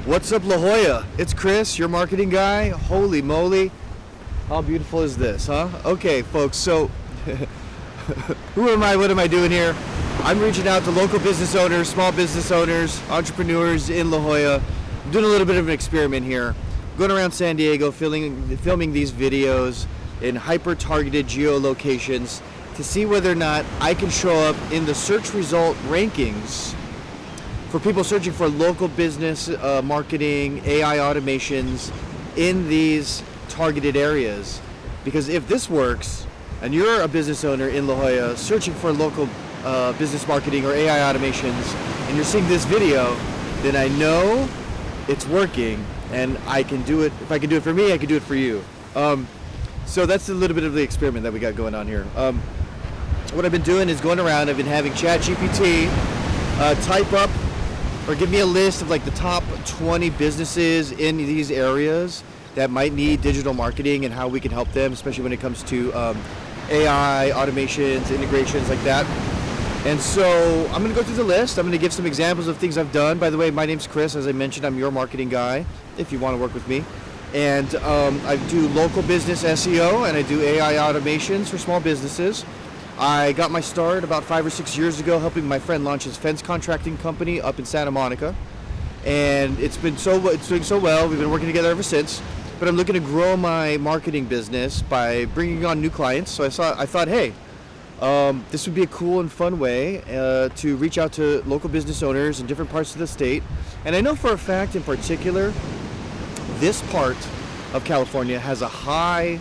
What's up, La Jolla? It's Chris, your marketing guy. Holy moly. How beautiful is this, huh? Okay, folks, so who am I? What am I doing here? I'm reaching out to local business owners, small business owners, entrepreneurs in La Jolla. I'm doing a little bit of an experiment here. Going around San Diego, filming these videos in hyper-targeted geolocations to see whether or not I can show up in the search result rankings for people searching for local business marketing, AI automations in these targeted areas. Because if this works, and you're a business owner in La Jolla searching for local business marketing or AI automations, and you're seeing this video, then I know it's working, and I can do it. If I can do it for me, I can do it for you. So that's a little bit of the experiment that we got going on here. What I've been doing is going around, I've been having ChatGPT type up or give me a list of like the top 20 businesses in these areas that might need digital marketing and how we can help them, especially when it comes to AI, automations, integrations like that. And so I'm gonna go through the list. I'm gonna give some examples of things I've done. By the way, my name's Chris. As I mentioned, I'm your marketing guy if you wanna work with me. And I do local business SEO and I do AI automations for small businesses. I got my start about 5 or 6 years ago helping my friend launch his fence contracting company up in Santa Monica. And it's doing so well. We've been working together ever since. But I'm looking to grow my marketing business by bringing on new clients. So I thought, hey, this would be a cool and fun way to reach out to local business owners in different parts of the state. And I know for a fact in particular, this part of California has a high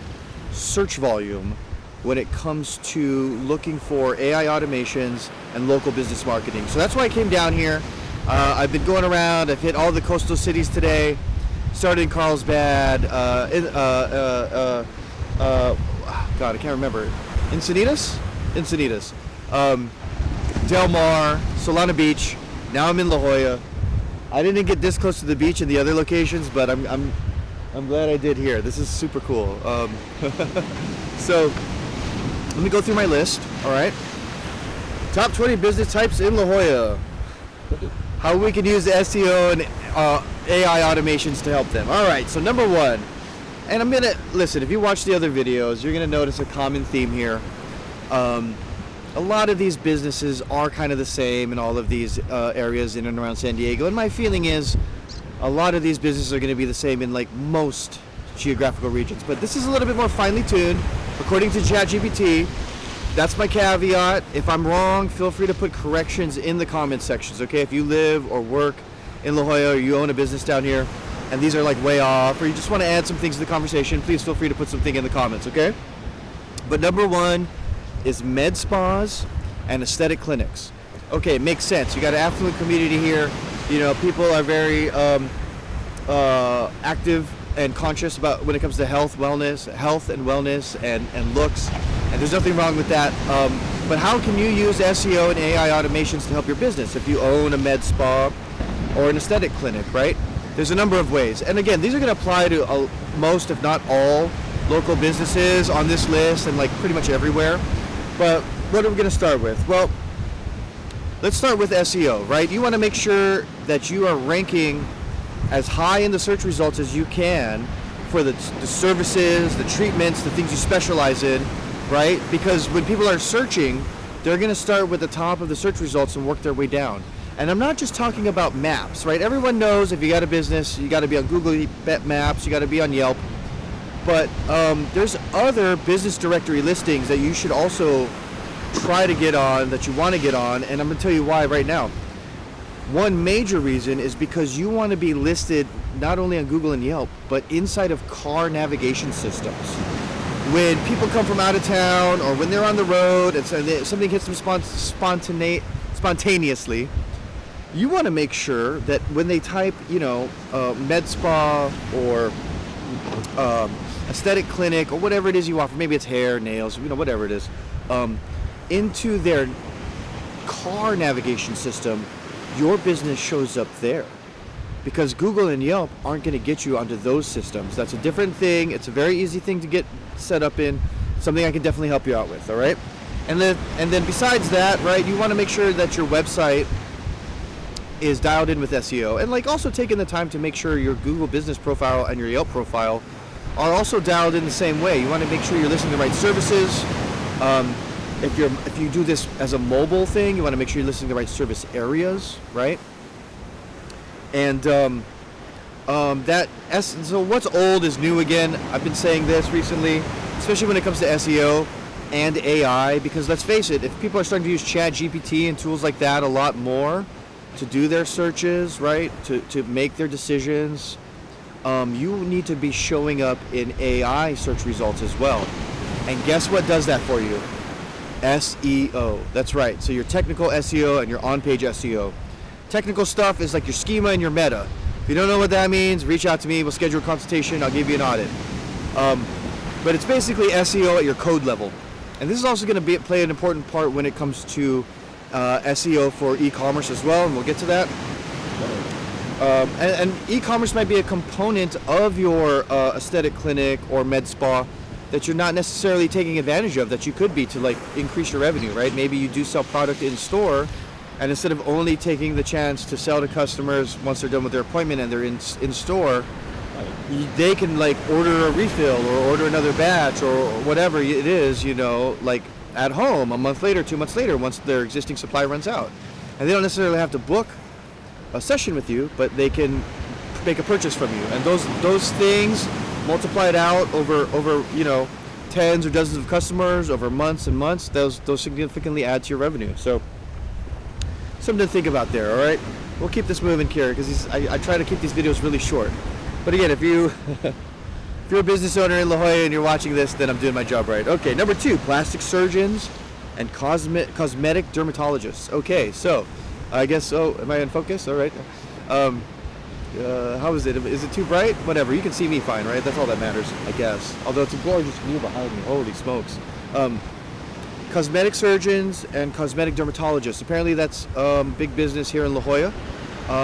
search volume when it comes to looking for AI automations and local business marketing. So that's why I came down here. I've been going around. I've hit all the coastal cities today. Started in Carlsbad. God, I can't remember. Encinitas, Del Mar, Solana Beach. Now I'm in La Jolla. I didn't get this close to the beach in the other locations, but I'm glad I did here. This is super cool. So let me go through my list. All right. Top 20 business types in La Jolla. How we can use the SEO and AI automations to help them. All right. So number one, and I'm gonna listen. If you watch the other videos, you're gonna notice a common theme here. A lot of these businesses are kind of the same in all of these areas in and around San Diego. And my feeling is a lot of these businesses are going to be the same in like most geographical regions. But this is a little bit more finely tuned, according to ChatGPT. That's my caveat. If I'm wrong, feel free to put corrections in the comment sections, okay? If you live or work in La Jolla or you own a business down here and these are like way off, or you just want to add some things to the conversation, please feel free to put something in the comments, okay? But number one is med spas and aesthetic clinics. Okay, it makes sense. You got an affluent community here. You know, people are very active and conscious about when it comes to health and wellness and looks. And there's nothing wrong with that. But how can you use SEO and AI automations to help your business if you own a med spa or an aesthetic clinic, right? There's a number of ways. And again, these are going to apply to most, if not all, local businesses on this list and like pretty much everywhere. But what are we going to start with? Well, let's start with SEO, right? You want to make sure that you are ranking as high in the search results as you can for the services, the treatments, the things you specialize in, right? Because when people are searching, they're going to start with the top of the search results and work their way down. And I'm not just talking about maps, right? Everyone knows if you got a business, you got to be on Google Maps, you got to be on Yelp. But there's other business directory listings that you should also try to get on, that you want to get on, and I'm going to tell you why right now. One major reason is because you want to be listed not only on Google and Yelp, but inside of car navigation systems. When people come from out of town or when they're on the road and something hits them spontaneously, you want to make sure that when they type, med spa or aesthetic clinic or whatever it is you offer, maybe it's hair, nails, whatever it is, into their car navigation system, your business shows up there. Because Google and Yelp aren't going to get you onto those systems. That's a different thing. It's a very easy thing to get set up in. Something I can definitely help you out with, all right? And then besides that, right, you want to make sure that your website is dialed in with SEO, and like also taking the time to make sure your Google business profile and your Yelp profile are also dialed in the same way. You want to make sure you're listing the right services. If you do this as a mobile thing, you want to make sure you're listing the right service areas, right? And so what's old is new again. I've been saying this recently, especially when it comes to SEO and AI, because let's face it, if people are starting to use Chat GPT and tools like that a lot more to do their searches, right, to make their decisions, you need to be showing up in AI search results as well. And guess what does that for you? SEO. That's right. So your technical SEO and your on-page SEO. Technical stuff is like your schema and your meta. If you don't know what that means, reach out to me. We'll schedule a consultation. I'll give you an audit. But it's basically SEO at your code level. And this is also going to play an important part when it comes to SEO for e-commerce as well, and we'll get to that. And e-commerce might be a component of your aesthetic clinic or med spa that you're not necessarily taking advantage of, that you could be to like increase your revenue, right? Maybe you do sell product in store, and instead of only taking the chance to sell to customers once they're done with their appointment and they're in store, they can like order a refill or order another batch or whatever it is, you know, like at home a month later, 2 months later, once their existing supply runs out. And they don't necessarily have to book a session with you, but they can make a purchase from you. And those things multiplied out over you know, tens or dozens of customers over months and months, those significantly add to your revenue. So something to think about there. All right, we'll keep this moving here because I try to keep these videos really short. But again, if you're a business owner in La Jolla and you're watching this, then I'm doing my job right. Okay, number 2, plastic surgeons and cosmetic dermatologists. Okay, so I guess, am I in focus? All right. How is it? Is it too bright? Whatever, you can see me fine, right? That's all that matters, I guess. Although it's a gorgeous view behind me. Holy smokes. Cosmetic surgeons and cosmetic dermatologists. Apparently that's big business here in La Jolla.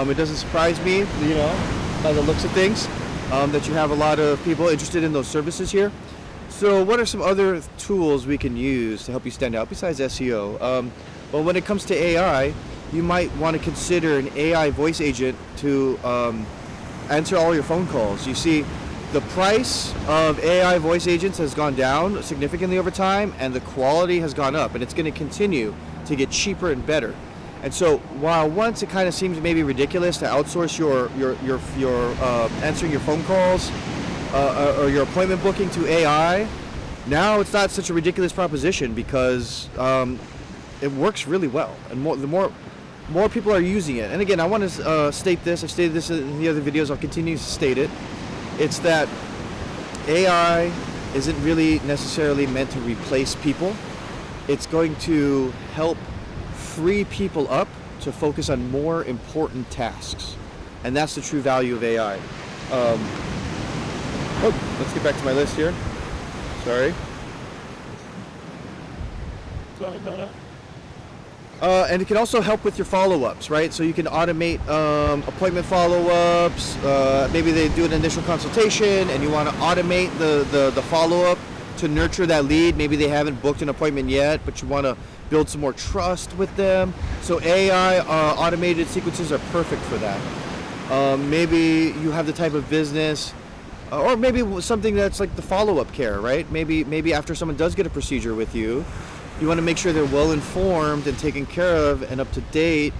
It doesn't surprise me, you know, by the looks of things, that you have a lot of people interested in those services here. So what are some other tools we can use to help you stand out besides SEO? Well, when it comes to AI, you might want to consider an AI voice agent to answer all your phone calls. You see, the price of AI voice agents has gone down significantly over time, and the quality has gone up, and it's going to continue to get cheaper and better. And so, while once it kind of seems maybe ridiculous to outsource your answering your phone calls or your appointment booking to AI, now it's not such a ridiculous proposition because it works really well, and the more people are using it. And again, I want to state this. I've stated this in the other videos. I'll continue to state it. It's that AI isn't really necessarily meant to replace people. It's going to help free people up to focus on more important tasks. And that's the true value of AI. Let's get back to my list here. Sorry. Sorry about that. And it can also help with your follow-ups, right? So you can automate appointment follow-ups. Maybe they do an initial consultation and you want to automate the follow-up to nurture that lead. Maybe they haven't booked an appointment yet, but you want to build some more trust with them. So AI automated sequences are perfect for that. Maybe you have the type of business, or maybe something that's like the follow-up care, right? Maybe after someone does get a procedure with you, you want to make sure they're well informed and taken care of and up to date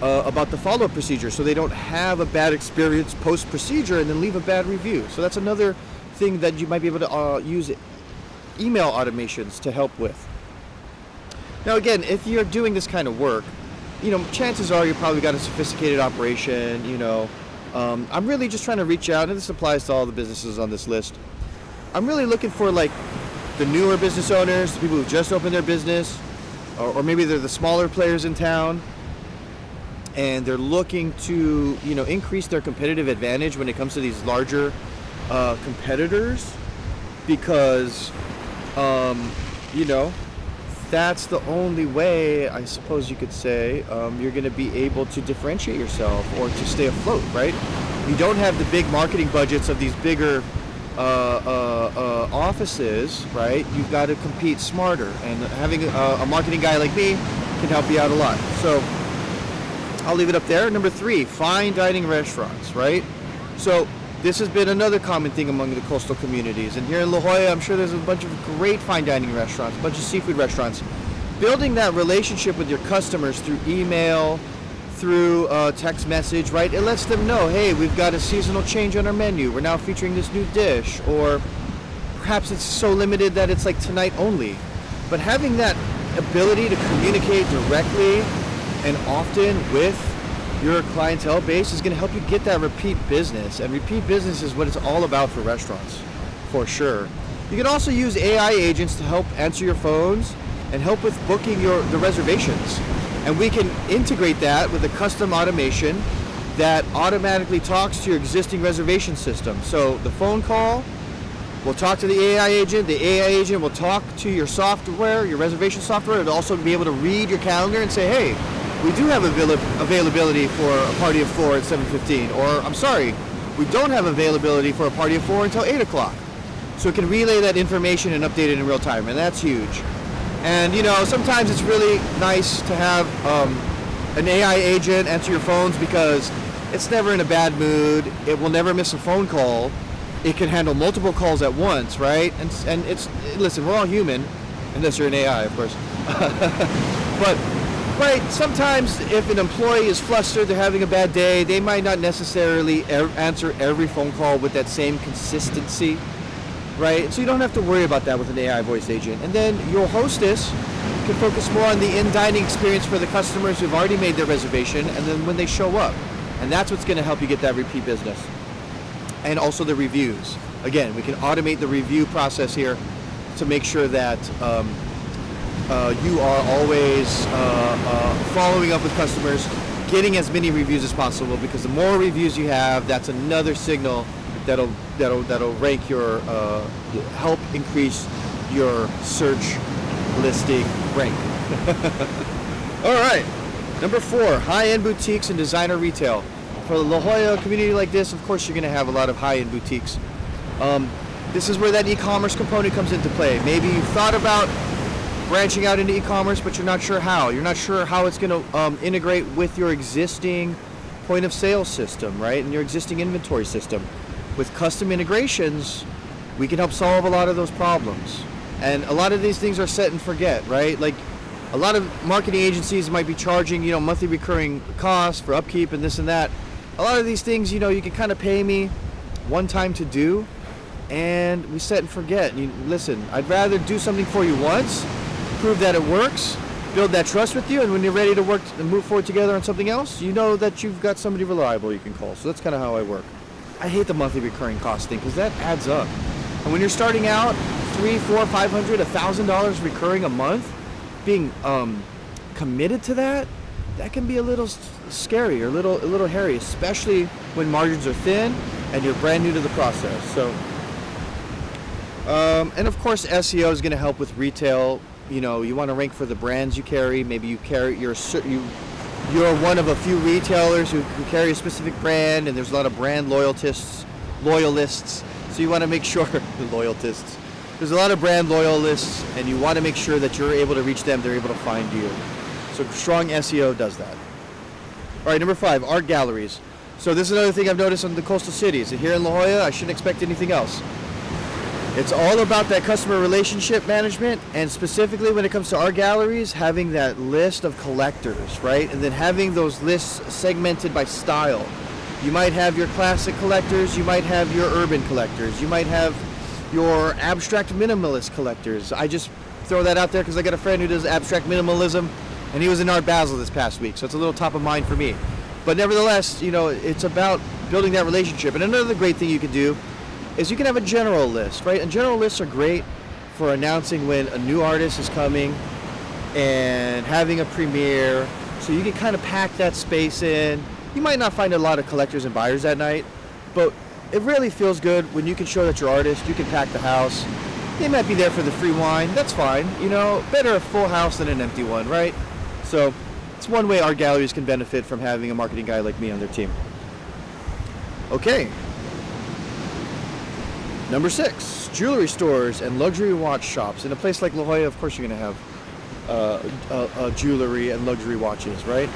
about the follow-up procedure, so they don't have a bad experience post-procedure and then leave a bad review. So that's another thing that you might be able to use email automations to help with. Now again, if you're doing this kind of work, you know, chances are you probably got a sophisticated operation, you know. I'm really just trying to reach out, and this applies to all the businesses on this list. I'm really looking for like the newer business owners, the people who just opened their business, or maybe they're the smaller players in town, and they're looking to, you know, increase their competitive advantage when it comes to these larger competitors, because, you know, that's the only way, I suppose you could say, you're going to be able to differentiate yourself or to stay afloat, right? You don't have the big marketing budgets of these bigger offices, right? You've got to compete smarter, and having a marketing guy like me can help you out a lot. So I'll leave it up there. Number 3, fine dining restaurants, right? So this has been another common thing among the coastal communities. And here in La Jolla, I'm sure there's a bunch of great fine dining restaurants, a bunch of seafood restaurants. Building that relationship with your customers through email, through text message, right? It lets them know, hey, we've got a seasonal change on our menu. We're now featuring this new dish. Or perhaps it's so limited that it's like tonight only. But having that ability to communicate directly and often with your clientele base is going to help you get that repeat business. And repeat business is what it's all about for restaurants, for sure. You can also use AI agents to help answer your phones and help with booking the reservations. And we can integrate that with a custom automation that automatically talks to your existing reservation system. So the phone call will talk to the AI agent. The AI agent will talk to your software, your reservation software. It'll also be able to read your calendar and say, hey, we do have availability for a party of 4 at 7:15. Or, I'm sorry, we don't have availability for a party of 4 until 8 o'clock. So it can relay that information and update it in real time, and that's huge. And, sometimes it's really nice to have an AI agent answer your phones because it's never in a bad mood. It will never miss a phone call. It can handle multiple calls at once, right? And listen, we're all human, unless you're an AI, of course. But, right, sometimes if an employee is flustered, they're having a bad day, they might not necessarily answer every phone call with that same consistency, right? So you don't have to worry about that with an AI voice agent. And then your hostess can focus more on the in-dining experience for the customers who've already made their reservation, and then when they show up. And that's what's going to help you get that repeat business. And also the reviews. Again, we can automate the review process here to make sure that you are always following up with customers, getting as many reviews as possible, because the more reviews you have, that's another signal that'll rank your help increase your search listing rank. All right, number 4, high-end boutiques and designer retail. For the La Jolla community like this, of course, you're going to have a lot of high-end boutiques. This is where that e-commerce component comes into play. Maybe you've thought about branching out into e-commerce, but you're not sure how. You're not sure how it's going to integrate with your existing point of sale system, right? And your existing inventory system. With custom integrations, we can help solve a lot of those problems. And a lot of these things are set and forget, right? Like a lot of marketing agencies might be charging, monthly recurring costs for upkeep and this and that. A lot of these things, you can kind of pay me one time to do, and we set and forget. Listen, I'd rather do something for you once, prove that it works, build that trust with you, and when you're ready to work and move forward together on something else, you know that you've got somebody reliable you can call. So that's kind of how I work. I hate the monthly recurring cost thing because that adds up. And when you're starting out, $300, $400, $500, $1,000 recurring a month, being committed to that can be a little scary or a little hairy, especially when margins are thin and you're brand new to the process. So, and of course, SEO is going to help with retail. You want to rank for the brands you carry. Maybe you're one of a few retailers who carry a specific brand, and there's a lot of brand loyalists. So you want to make sure loyalists. There's a lot of brand loyalists, and you want to make sure that you're able to reach them. They're able to find you. So strong SEO does that. All right, number 5, art galleries. So this is another thing I've noticed in the coastal cities. And here in La Jolla, I shouldn't expect anything else. It's all about that customer relationship management, and specifically when it comes to art galleries, having that list of collectors, right? And then having those lists segmented by style. You might have your classic collectors, you might have your urban collectors, you might have your abstract minimalist collectors. I just throw that out there because I got a friend who does abstract minimalism, and he was in Art Basel this past week, so it's a little top of mind for me. But nevertheless, it's about building that relationship. And another great thing you can do is you can have a general list, right? And general lists are great for announcing when a new artist is coming and having a premiere, so you can kind of pack that space in. You might not find a lot of collectors and buyers that night, but it really feels good when you can show that you're artist. You can pack the house. They might be there for the free wine. That's fine. Better a full house than an empty one, right? So it's one way art galleries can benefit from having a marketing guy like me on their team. Okay. Number 6, jewelry stores and luxury watch shops. In a place like La Jolla, of course, you're going to have jewelry and luxury watches, right?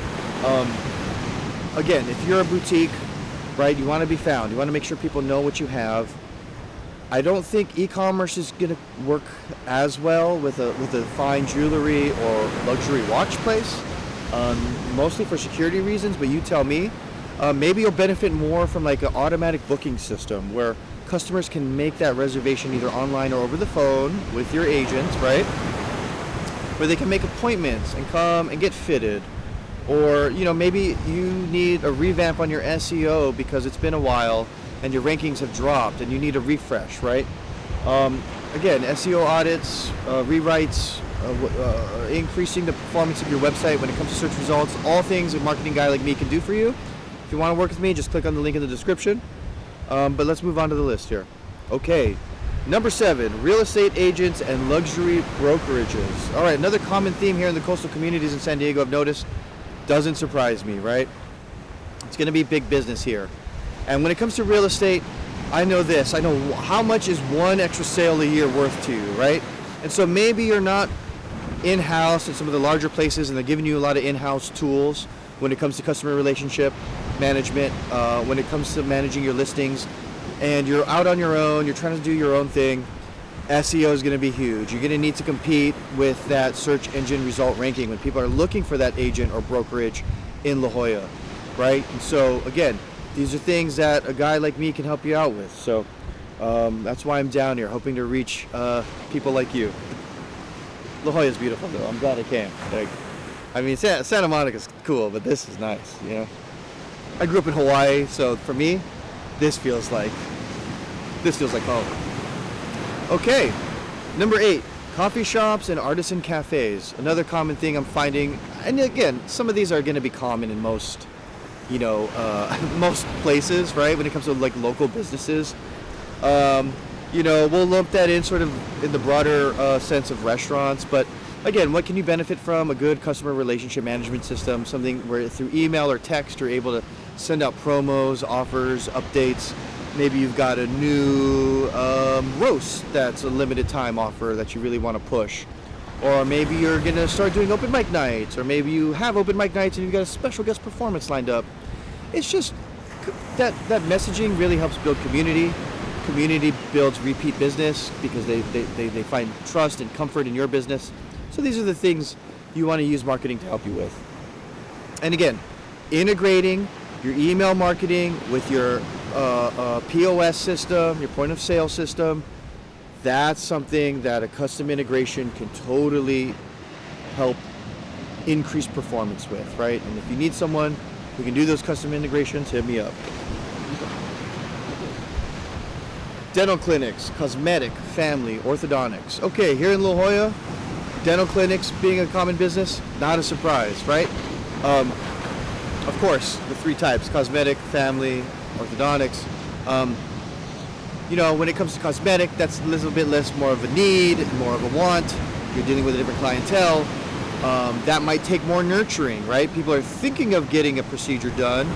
again, if you're a boutique, right, you want to be found. You want to make sure people know what you have. I don't think e-commerce is going to work as well with a fine jewelry or luxury watch place, mostly for security reasons, but you tell me. Maybe you'll benefit more from like an automatic booking system where customers can make that reservation either online or over the phone with your agents, right? Where they can make appointments and come and get fitted. Or, maybe you need a revamp on your SEO because it's been a while and your rankings have dropped and you need a refresh, right? Again, SEO audits, rewrites, increasing the performance of your website when it comes to search results, all things a marketing guy like me can do for you. If you want to work with me, just click on the link in the description. But let's move on to the list here. Okay, number 7, real estate agents and luxury brokerages. All right, another common theme here in the coastal communities in San Diego I've noticed. Doesn't surprise me, right? It's going to be big business here. And when it comes to real estate, I know this. I know how much is one extra sale a year worth to you, right? And so maybe you're not in-house at some of the larger places and they're giving you a lot of in-house tools when it comes to customer relationship management, when it comes to managing your listings, and you're out on your own, you're trying to do your own thing. SEO is going to be huge. You're going to need to compete with that search engine result ranking when people are looking for that agent or brokerage in La Jolla, right? And so again, these are things that a guy like me can help you out with. So that's why I'm down here, hoping to reach people like you. La Jolla is beautiful though. I'm glad I came. Santa Monica's cool, but this is nice, I grew up in Hawaii, so for me, this feels like home. Okay, number 8, coffee shops and artisan cafes. Another common thing I'm finding, and again, some of these are going to be common in most, most places, right? When it comes to like local businesses, we'll lump that in sort of in the broader sense of restaurants. But again, what can you benefit from? A good customer relationship management system, something where through email or text you're able to send out promos, offers, updates. Maybe you've got a new roast that's a limited time offer that you really want to push. Or maybe you're going to start doing open mic nights. Or maybe you have open mic nights and you've got a special guest performance lined up. It's just that messaging really helps build community. Community builds repeat business because they find trust and comfort in your business. So these are the things you want to use marketing to help you with. And again, integrating your email marketing with your POS system, your point of sale system, that's something that a custom integration can totally help increase performance with, right? And if you need someone who can do those custom integrations, hit me up. Dental clinics, cosmetic, family, orthodontics. Okay, here in La Jolla, dental clinics being a common business, not a surprise, right? Of course, the 3 types, cosmetic, family, orthodontics. When it comes to cosmetic, that's a little bit less more of a need, more of a want. You're dealing with a different clientele. That might take more nurturing, right? People are thinking of getting a procedure done,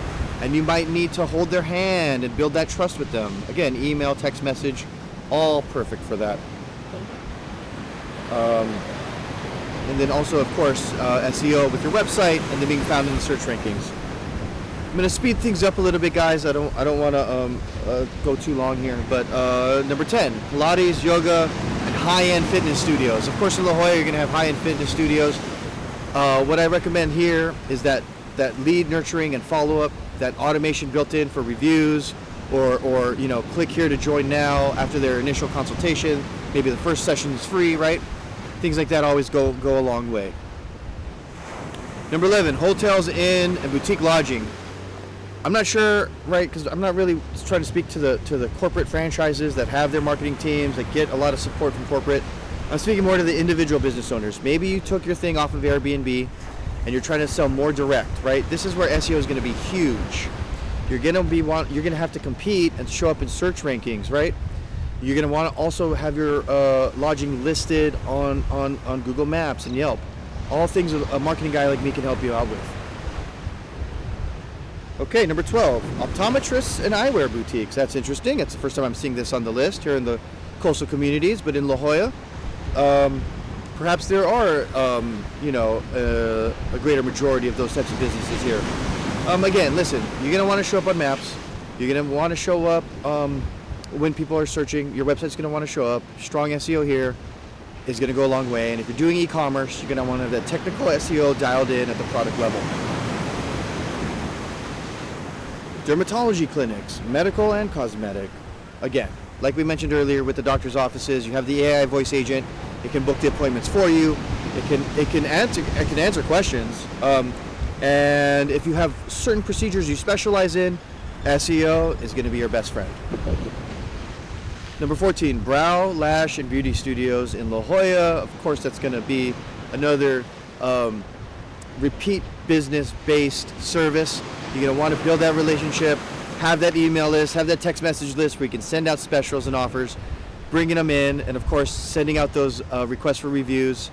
and you might need to hold their hand and build that trust with them. Again, email, text message, all perfect for that. And then also, of course, SEO with your website and then being found in the search rankings. I'm going to speed things up a little bit, guys. I don't want to go too long here. But number 10, Pilates, yoga, and high-end fitness studios. Of course, in La Jolla, you're going to have high-end fitness studios. What I recommend here is that lead nurturing and follow-up, that automation built in for reviews, or click here to join now after their initial consultation. Maybe the first session is free, right? Things like that always go a long way. Number 11, hotels, inn, and boutique lodging. I'm not sure, right, because I'm not really trying to speak to the corporate franchises that have their marketing teams, that get a lot of support from corporate. I'm speaking more to the individual business owners. Maybe you took your thing off of Airbnb and you're trying to sell more direct, right? This is where SEO is going to be huge. You're going to have to compete and show up in search rankings, right? You're going to want to also have your lodging listed on Google Maps and Yelp. All things a marketing guy like me can help you out with. Okay, number 12, optometrists and eyewear boutiques. That's interesting. It's the first time I'm seeing this on the list here in the coastal communities, but in La Jolla, perhaps there are, a greater majority of those types of businesses here. Again, listen, you're gonna want to show up on maps. You're gonna want to show up when people are searching. Your website's gonna want to show up. Strong SEO here is gonna go a long way. And if you're doing e-commerce, you're gonna want to have that technical SEO dialed in at the product level. Dermatology clinics, medical and cosmetic. Again, like we mentioned earlier with the doctor's offices, you have the AI voice agent. It can book the appointments for you. It can answer questions. And if you have certain procedures you specialize in, SEO is going to be your best friend. Number 14, brow, lash, and beauty studios in La Jolla. Of course, that's going to be another repeat business-based service. You're going to want to build that relationship, have that email list, have that text message list where you can send out specials and offers, bringing them in, and of course, sending out those requests for reviews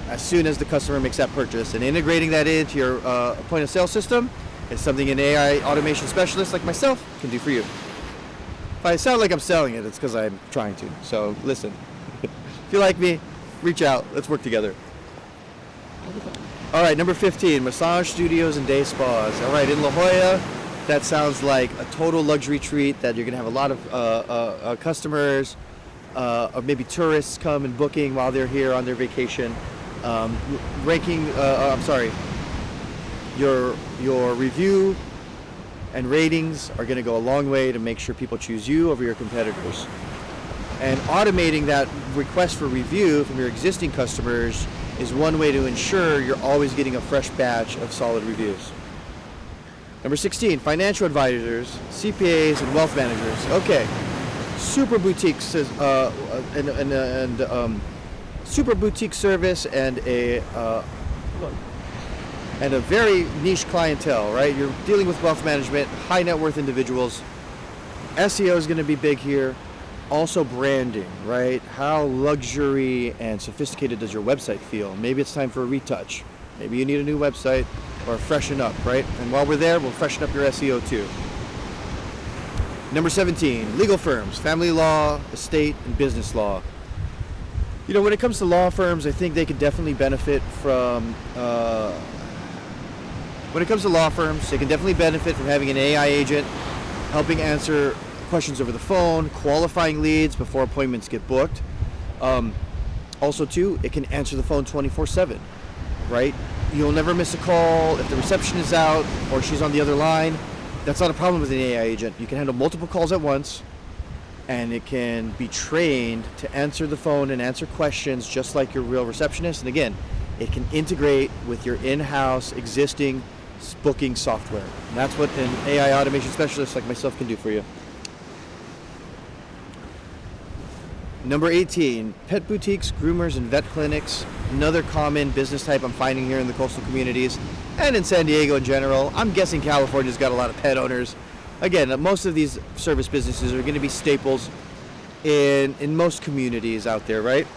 as soon as the customer makes that purchase, and integrating that into your point of sale system is something an AI automation specialist like myself can do for you. If I sound like I'm selling it, it's because I'm trying to. So listen, if you like me, reach out. Let's work together. All right, number 15, massage studios and day spas. All right, in La Jolla, that sounds like a total luxury treat that you're going to have a lot of customers or maybe tourists come and booking while they're here on their vacation. Your review and ratings are going to go a long way to make sure people choose you over your competitors. And automating that request for review from your existing customers is one way to ensure you're always getting a fresh batch of solid reviews. Number 16, financial advisors, CPAs, and wealth managers. Okay, super boutique super boutique service and a very niche clientele, right? You're dealing with wealth management, high net worth individuals. SEO is going to be big here. Also branding, right? How luxury and sophisticated does your website feel? Maybe it's time for a retouch. Maybe you need a new website or freshen up, right? And while we're there, we'll freshen up your SEO too. Number 17, legal firms, family law, estate, and business law. You know, when it comes to law firms, I think they could definitely benefit from having an AI agent helping answer questions over the phone, qualifying leads before appointments get booked. Also, too, it can answer the phone 24/7, right? You'll never miss a call. If the reception is out or she's on the other line, that's not a problem with an AI agent. You can handle multiple calls at once, and it can be trained to answer the phone and answer questions just like your real receptionist. And again, it can integrate with your in-house existing booking software. And that's what an AI automation specialist like myself can do for you. Number 18, pet boutiques, groomers, and vet clinics. Another common business type I'm finding here in the coastal communities and in San Diego in general. I'm guessing California's got a lot of pet owners. Again, most of these service businesses are going to be staples in most communities out there, right?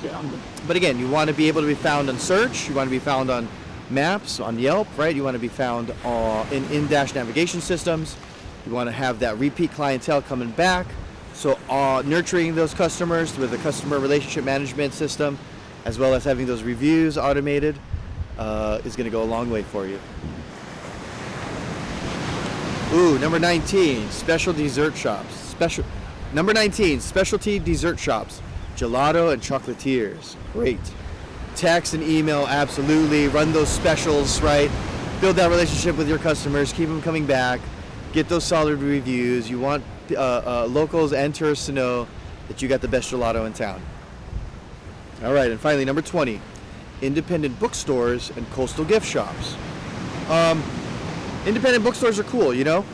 Yeah. But again, you want to be able to be found on search. You want to be found on maps, on Yelp, right? You want to be found in in-dash navigation systems. You want to have that repeat clientele coming back. So nurturing those customers with a customer relationship management system, as well as having those reviews automated, is going to go a long way for you. Ooh, number 19, specialty dessert shops. Number 19, specialty dessert shops. Gelato and chocolatiers. Great. Text and email, absolutely. Run those specials, right? Build that relationship with your customers. Keep them coming back. Get those solid reviews. You want locals and tourists to know that you got the best gelato in town. All right, and finally, number 20, independent bookstores and coastal gift shops. Independent bookstores are cool, you know.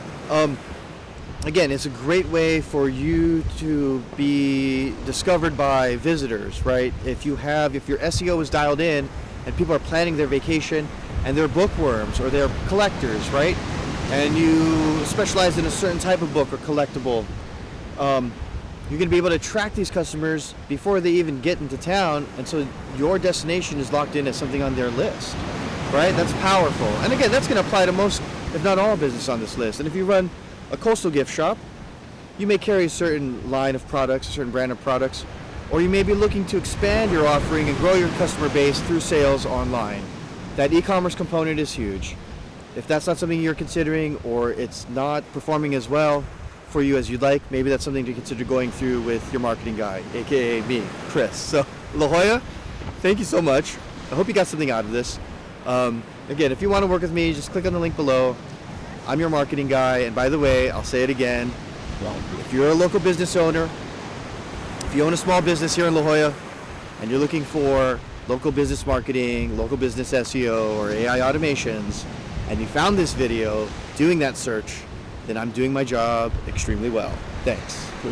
Again, it's a great way for you to be discovered by visitors, right? If your SEO is dialed in and people are planning their vacation and they're bookworms or they're collectors, right? And you specialize in a certain type of book or collectible, you're going to be able to attract these customers before they even get into town, and so your destination is locked in as something on their list, right? That's powerful. And again, that's going to apply to most, if not all, business on this list. And if you run a coastal gift shop, you may carry a certain line of products, a certain brand of products, or you may be looking to expand your offering and grow your customer base through sales online. That e-commerce component is huge. If that's not something you're considering, or it's not performing as well for you as you'd like, maybe that's something to consider going through with your marketing guy, aka me, Chris. So La Jolla, thank you so much. I hope you got something out of this. Again, if you want to work with me, just click on the link below. I'm your marketing guy, and by the way, I'll say it again, if you're a local business owner, if you own a small business here in La Jolla, and you're looking for local business marketing, local business SEO, or AI automations, and you found this video doing that search, then I'm doing my job extremely well. Thanks.